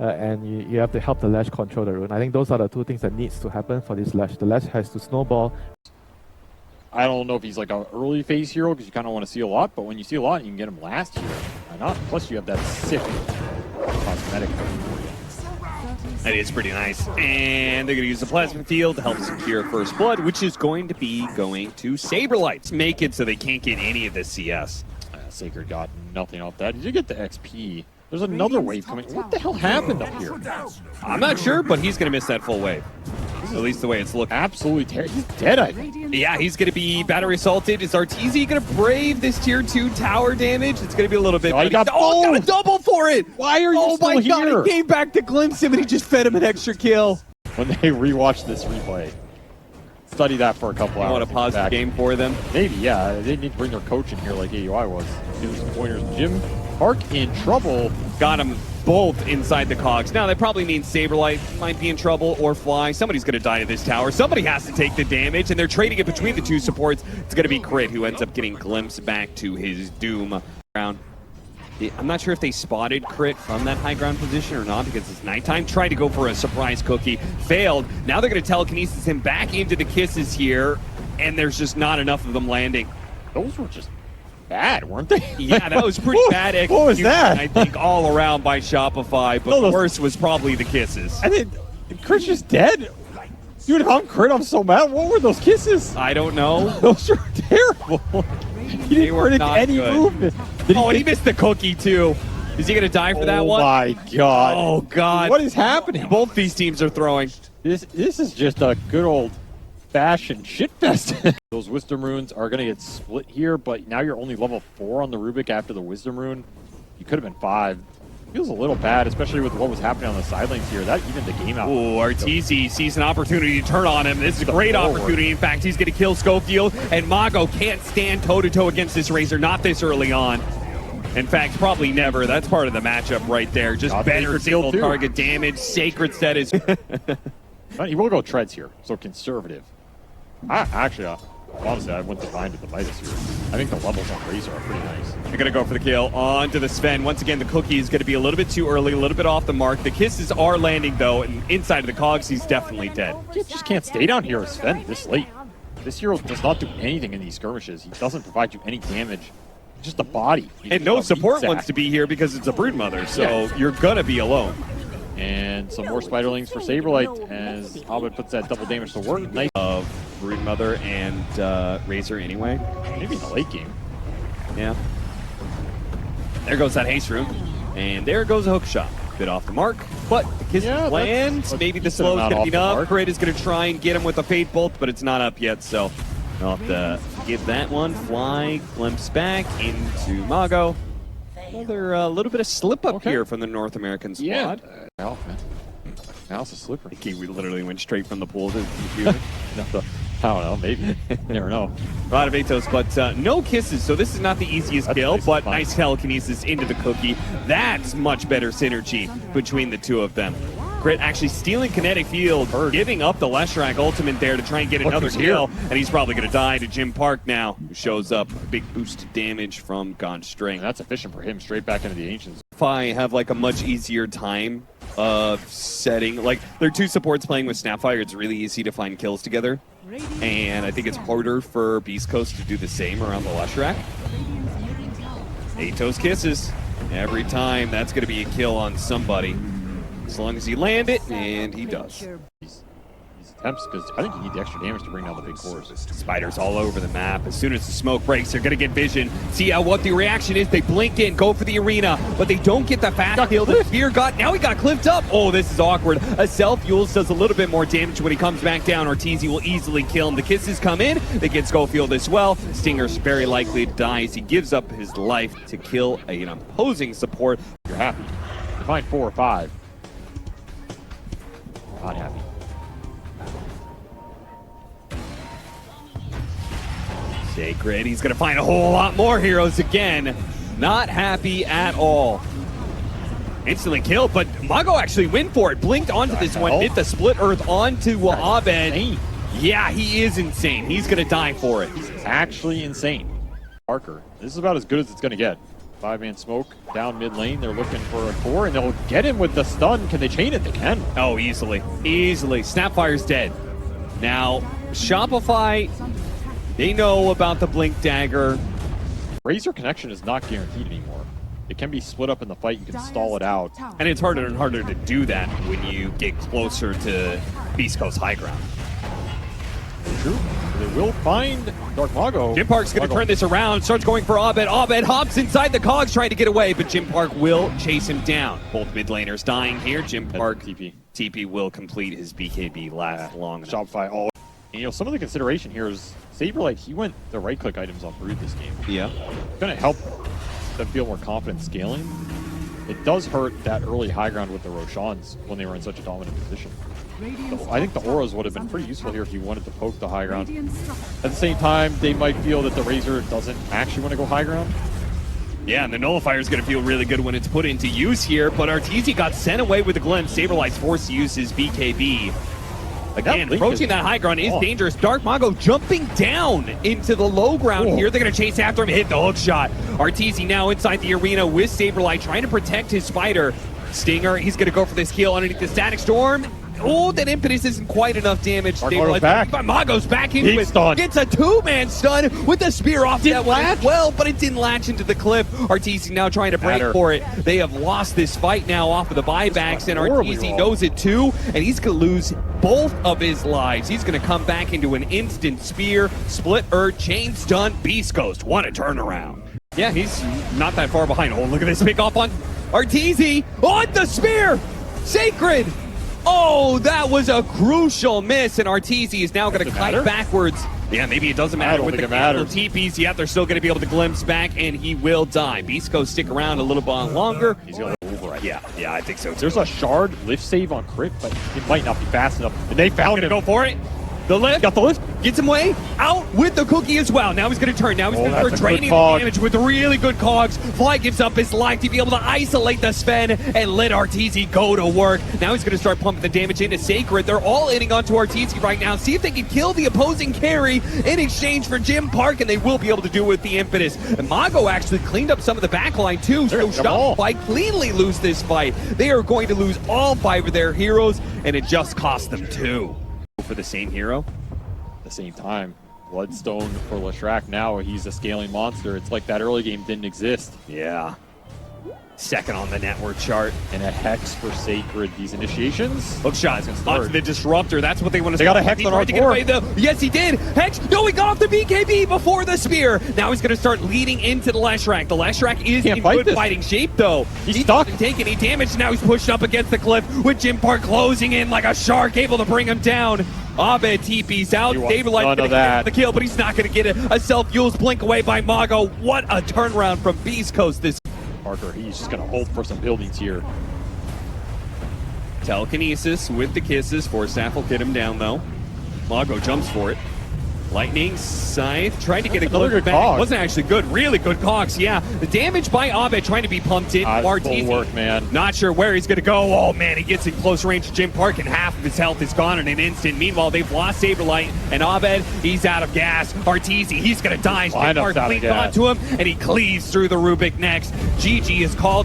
and you have to help the Lash control the rune. I think those are the two things that needs to happen for this Lash. The Lash has to snowball. I don't know if he's like an early phase hero because you kind of want to see a lot, but when you see a lot, you can get him last here. Why not? Plus, you have that sick cosmetic. That is pretty nice. And they're going to use the Plasma Field to help secure First Blood, which is going to be going to SaberLight. Make it so they can't get any of the CS. Sacred got nothing off that. He did get the XP. There's another wave coming. What the hell happened up here? I'm not sure, but he's going to miss that full wave. At least the way it's looking. Absolutely terrible. He's dead, I think. Yeah, he's going to be battery assaulted. Is Arteezy going to brave this tier 2 tower damage? It's going to be a little bit. Oh, he got got a double for it. Why are you still here? God, he came back to glimpse him and he just fed him an extra kill. When they rewatch this replay, study that for a couple hours. I want to pause the game for them. Maybe, yeah. They need to bring their coach in here like AUI was. Give them some pointers. Jim Park in trouble. Got him both inside the cogs. Now, that probably means SaberLight might be in trouble or Fly. Somebody's going to die to this tower. Somebody has to take the damage, and they're trading it between the two supports. It's going to be Crit who ends up getting glimpsed back to his doom. I'm not sure if they spotted Crit from that high ground position or not because it's nighttime. Tried to go for a surprise cookie. Failed. Now they're going to telekinesis him back into the kisses here, and there's just not enough of them landing. Those were just bad, weren't they? Yeah, that was pretty bad execution. What was that? I think all around by Shopify, but the worst was probably the kisses. And then Crit's just dead. Dude, if I'm Crit, I'm so mad. What were those kisses? I don't know. Those are terrible. He didn't predict any movement. And he missed the cookie too. Is he going to die for that one? Oh my god. Oh god. What is happening? Both these teams are throwing. This is just a good old fashioned shitfest. Those wisdom runes are going to get split here, but now you're only level 4 on the Rubik after the wisdom rune. You could have been 5. Feels a little bad, especially with what was happening on the side lanes here. That even the game out. Oh, Arteezy sees an opportunity to turn on him. This is a great opportunity. In fact, he's going to kill Scofield, and Mago can't stand toe-to-toe against this Razor, not this early on. In fact, probably never. That's part of the matchup right there. Just better single target damage. Sacred set is... He will go treads here, so conservative. Honestly, I wouldn't mind the Midas here. I think the levels on Razor are pretty nice. They're going to go for the kill. On to the Sven. Once again, the cookie is going to be a little bit too early, a little bit off the mark. The kisses are landing, though, and inside of the cogs, he's definitely dead. You just can't stay down here with Sven this late. This hero does not do anything in these skirmishes. He doesn't provide you any damage. Just a body. And no support wants to be here because it's a Broodmother, so you're going to be alone. And some more Spiderlings for SaberLight as Abed puts that double damage to work. Nice. Of Broodmother and Razor anyway. Maybe in the late game. Yeah. There goes that haste rune. And there goes a hook shot. Bit off the mark, but the kiss lands. Maybe the slow's going to be enough. Crit is going to try and get him with a Fate Bolt, but it's not up yet, so I'll have to give that one. Fly, glimpse back into Mago. Another little bit of slip up here from the North American squad. Yeah. Mouse is slippery. We literally went straight from the pool to the computer. I don't know, maybe. You never know. A lot of Atos, but no kisses, so this is not the easiest kill, but nice telekinesis into the cookie. That's much better synergy between the two of them. Crit actually stealing kinetic field, giving up the Leshrac ultimate there to try and get another kill, and he's probably going to die to Jim Park now, who shows up. A big boost of damage from Gaunt String. And that's efficient for him, straight back into the Ancients. If I have like a much easier time of setting, like there are two supports playing with Snapfire, it's really easy to find kills together, and I think it's harder for Beastcoast to do the same around the Leshrac. Atos kisses every time. That's going to be a kill on somebody. As long as he land it, and he does. These attempts, because I think you need the extra damage to bring down the big cores. Spiders all over the map. As soon as the smoke breaks, they're going to get vision. See what the reaction is. They blink in, go for the arena, but they don't get the fast kill. The spear now he got clipped up. Oh, this is awkward. A self-Yules does a little bit more damage when he comes back down. Arteezy will easily kill him. The kisses come in. They get Scofield as well. Stinger's very likely to die as he gives up his life to kill an opposing support. You're happy. You find 4 or 5. Not happy. Sacred, he's going to find a whole lot more heroes again. Not happy at all. Instantly killed, but Mago actually went for it. Blinked onto this one, hit the split earth onto Abed. Yeah, he is insane. He's going to die for it. He's actually insane. Parker, this is about as good as it's going to get. 5-man smoke down mid lane. They're looking for a core, and they'll get him with the stun. Can they chain it? They can. Oh, easily. Easily. Snapfire's dead. Now, Shopify, they know about the Blink Dagger. Razor connection is not guaranteed anymore. It can be split up in the fight. You can stall it out. And it's harder and harder to do that when you get closer to Beastcoast high ground. True. They will find DarkMago. Jim Park's going to turn this around, starts going for Abed. Abed hops inside the cogs trying to get away, but Jim Park will chase him down. Both mid laners dying here. Jim Park, TP will complete his BKB last long enough. Shopify all. And, you know, some of the consideration here is SaberLight, he went the right-click items on Brood this game. Yeah. It's going to help them feel more confident scaling. It does hurt that early high ground with the Roshans when they were in such a dominant position. So I think the auras would have been pretty useful here if you wanted to poke the high ground. At the same time, they might feel that the Razor doesn't actually want to go high ground. Yeah, and the Nullifier is going to feel really good when it's put into use here, but Arteezy got sent away with a glimpse. SaberLight's forced to use his BKB. Again, approaching that high ground is dangerous. DarkMago jumping down into the low ground here. They're going to chase after him, hit the hook shot. Arteezy now inside the arena with SaberLight, trying to protect his spider. Stinger, he's going to go for this kill underneath the Static Storm. Oh, that impetus isn't quite enough damage. Mago's back. Mago's back into it. Stun. Gets a two-man stun with the spear off that one as well, but it didn't latch into the cliff. Arteezy now trying to break for it. They have lost this fight now off of the buybacks, and Arteezy knows it too, and he's going to lose both of his lives. He's going to come back into an instant spear, split chain stun, Beastcoast. What a turnaround. Yeah, he's not that far behind. Oh, look at this pick off on Arteezy. On the spear! Sacred! Oh, that was a crucial miss, and Arteezy is now going to kite backwards. Yeah, maybe it doesn't matter with the cancel TPs. Yet they're still going to be able to glimpse back, and he will die. Beastcoast stick around a little bit longer. He's going to over. Yeah, I think so too. There's a shard lift save on crit, but it might not be fast enough. And they found him. Go for it. The lift. Got the lift. Gets him way out with the cookie as well. Now he's going to turn. Now he's going to start draining the damage with really good cogs. Fly gives up his life to be able to isolate the Sven and let Arteezy go to work. Now he's going to start pumping the damage into Sacred. They're all hitting onto Arteezy right now. See if they can kill the opposing carry in exchange for Jim Park, and they will be able to do it with the impetus. And Mago actually cleaned up some of the backline too. So Shopify cleanly lose this fight. They are going to lose all 5 of their heroes, and it just cost them 2. For the same hero? At the same time, Bloodstone for Leshrac now, he's a scaling monster. It's like that early game didn't exist. Yeah. Second on the network chart. And a Hex for Sacred. These initiations. Hook shot onto the Disruptor. That's what they want to They got a Hex on R4. Yes, he did. Hex. No, he got off the BKB before the spear. Now he's going to start leading into the Leshrac. The Leshrac is in good fighting shape, though. He's stuck. He didn't take any damage. Now he's pushed up against the cliff with Jim Park closing in like a shark, able to bring him down. Abed TP's out. SaberLight's going to get the kill, but he's not going to get it. A self-use blink away by Mago. What a turnaround from Beastcoast this. Parker, he's just going to hold for some buildings here. Telekinesis with the kisses. Force Staff will get him down, though. Mago jumps for it. Lightning Scythe tried to get a good back. Cog. Wasn't actually good. Really good cogs, yeah. The damage by Abed trying to be pumped in. Full work, man. Not sure where he's going to go. Oh, man, he gets in close range to Jim Park, and half of his health is gone in an instant. Meanwhile, they've lost SaberLight, and Abed, he's out of gas. Arteezy, he's going to die. Jim Park cleans onto him, and he cleaves through the Rubik next. GG is called.